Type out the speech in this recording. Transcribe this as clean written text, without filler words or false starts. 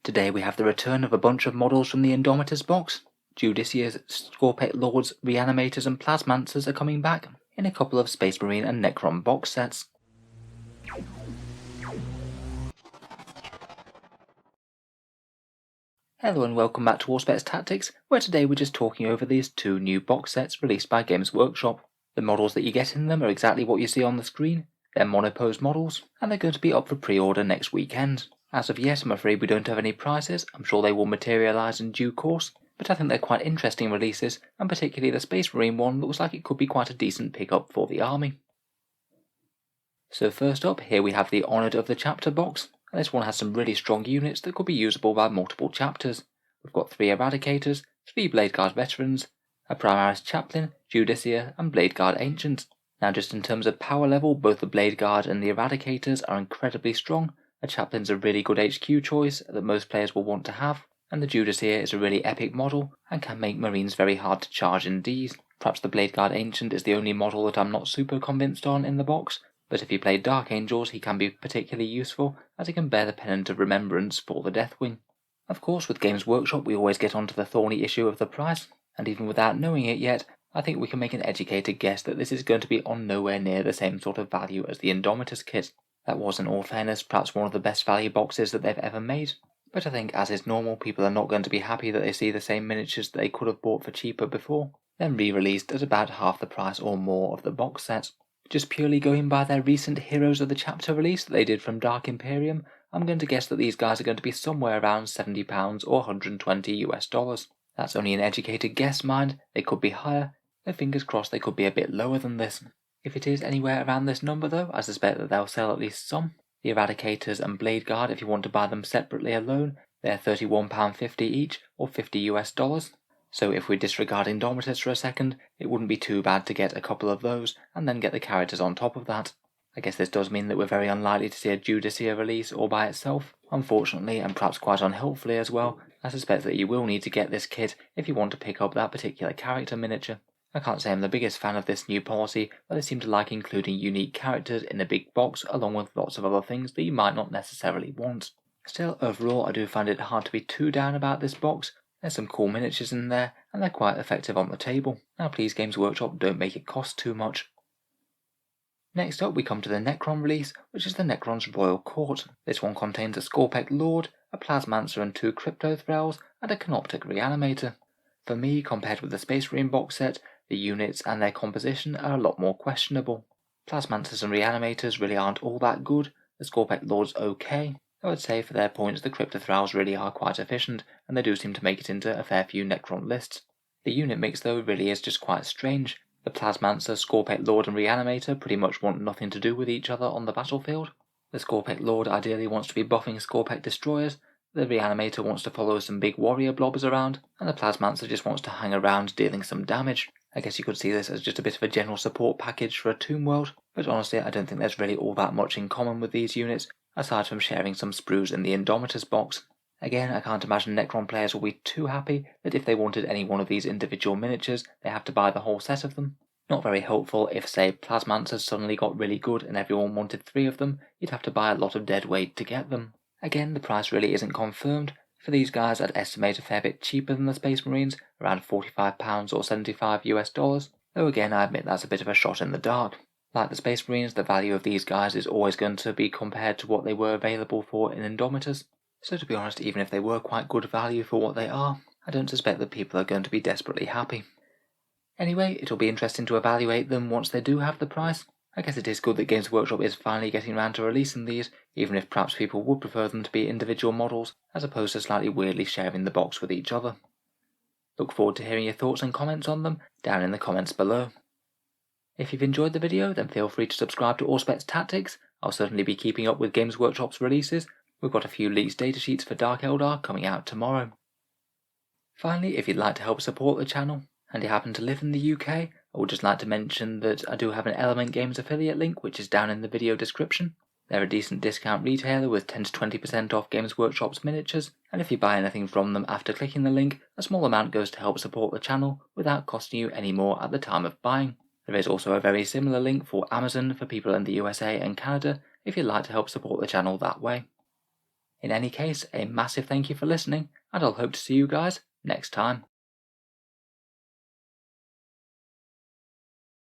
Today we have the return of a bunch of models from the Indomitus box. Judicious, Sculpts, Lords, Reanimators and Plasmancers are coming back in a couple of Space Marine and Necron box sets. Hello and welcome back to Auspex Tactics, where today we're just talking over these two new box sets released by Games Workshop. The models that you get in them are exactly what you see on the screen. They're monopose models, and they're going to be up for pre-order next weekend. As of yet, I'm afraid we don't have any prices. I'm sure they will materialise in due course, but I think they're quite interesting releases, and particularly the Space Marine one looks like it could be quite a decent pickup for the army. So first up, here we have the Honoured of the Chapter box, and this one has some really strong units that could be usable by multiple chapters. We've got 3 Eradicators, 3 Blade Guard Veterans, a Primaris Chaplain, Judicia and Blade Guard Ancient. Now just in terms of power level, both the Blade Guard and the Eradicators are incredibly strong. A Chaplain's a really good HQ choice that most players will want to have, and the Judicia is a really epic model and can make Marines very hard to charge indeed. Perhaps the Blade Guard Ancient is the only model that I'm not super convinced on in the box, but if you play Dark Angels he can be particularly useful as he can bear the Pennant of Remembrance for the Deathwing. Of course, with Games Workshop we always get onto the thorny issue of the price, and even without knowing it yet, I think we can make an educated guess that this is going to be on nowhere near the same sort of value as the Indomitus kit. That was, in all fairness, perhaps one of the best value boxes that they've ever made, but I think as is normal, people are not going to be happy that they see the same miniatures that they could have bought for cheaper before, then re-released at about half the price or more of the box set. Just purely going by their recent Heroes of the Chapter release that they did from Dark Imperium, I'm going to guess that these guys are going to be somewhere around £70 or $120. That's only an educated guess, mind. They could be higher, though fingers crossed they could be a bit lower than this. If it is anywhere around this number though, I suspect that they'll sell at least some. The Eradicators and Blade Guard, if you want to buy them separately alone, they're £31.50 each, or $50. So if we disregard Indomitus for a second, it wouldn't be too bad to get a couple of those, and then get the characters on top of that. I guess this does mean that we're very unlikely to see a Judicia release all by itself. Unfortunately, and perhaps quite unhelpfully as well, I suspect that you will need to get this kit if you want to pick up that particular character miniature. I can't say I'm the biggest fan of this new policy, but they seem to like including unique characters in a big box along with lots of other things that you might not necessarily want. Still, overall I do find it hard to be too down about this box. There's some cool miniatures in there, and they're quite effective on the table. Now please Games Workshop, don't make it cost too much. Next up we come to the Necron release, which is the Necron's Royal Court. This one contains a Sculpt Lord, a Plasmancer and 2 Crypto Thralls, and a Canoptic Reanimator. For me, compared with the Space Marine box set, the units and their composition are a lot more questionable. Plasmancers and Reanimators really aren't all that good, the Sculpt Lord's okay. I would say for their points the Crypto Thralls really are quite efficient, and they do seem to make it into a fair few Necron lists. The unit mix though really is just quite strange. The Plasmancer, Sculpt Lord and Reanimator pretty much want nothing to do with each other on the battlefield. The Sculpt Lord ideally wants to be buffing Sculpt Destroyers, the Reanimator wants to follow some big warrior blobs around, and the Plasmancer just wants to hang around dealing some damage. I guess you could see this as just a bit of a general support package for a Tomb World, but honestly I don't think there's really all that much in common with these units, aside from sharing some sprues in the Indomitus box. Again, I can't imagine Necron players will be too happy that if they wanted any one of these individual miniatures, they have to buy the whole set of them. Not very helpful if, say, Plasmancers suddenly got really good and everyone wanted 3 of them, you'd have to buy a lot of dead weight to get them. Again, the price really isn't confirmed. For these guys I'd estimate a fair bit cheaper than the Space Marines, around £45 or $75, though again I admit that's a bit of a shot in the dark. Like the Space Marines, the value of these guys is always going to be compared to what they were available for in Indomitus, so to be honest, even if they were quite good value for what they are, I don't suspect that people are going to be desperately happy. Anyway, it'll be interesting to evaluate them once they do have the price. I guess it is good that Games Workshop is finally getting around to releasing these, even if perhaps people would prefer them to be individual models, as opposed to slightly weirdly sharing the box with each other. Look forward to hearing your thoughts and comments on them down in the comments below. If you've enjoyed the video, then feel free to subscribe to Auspex Tactics. I'll certainly be keeping up with Games Workshop's releases. We've got a few leaked datasheets for Dark Eldar coming out tomorrow. Finally, if you'd like to help support the channel, and you happen to live in the UK, I would just like to mention that I do have an Element Games affiliate link which is down in the video description. They're a decent discount retailer with 10 to 20% off Games Workshop's miniatures, and if you buy anything from them after clicking the link, a small amount goes to help support the channel without costing you any more at the time of buying. There is also a very similar link for Amazon for people in the USA and Canada if you'd like to help support the channel that way. In any case, a massive thank you for listening, and I'll hope to see you guys next time.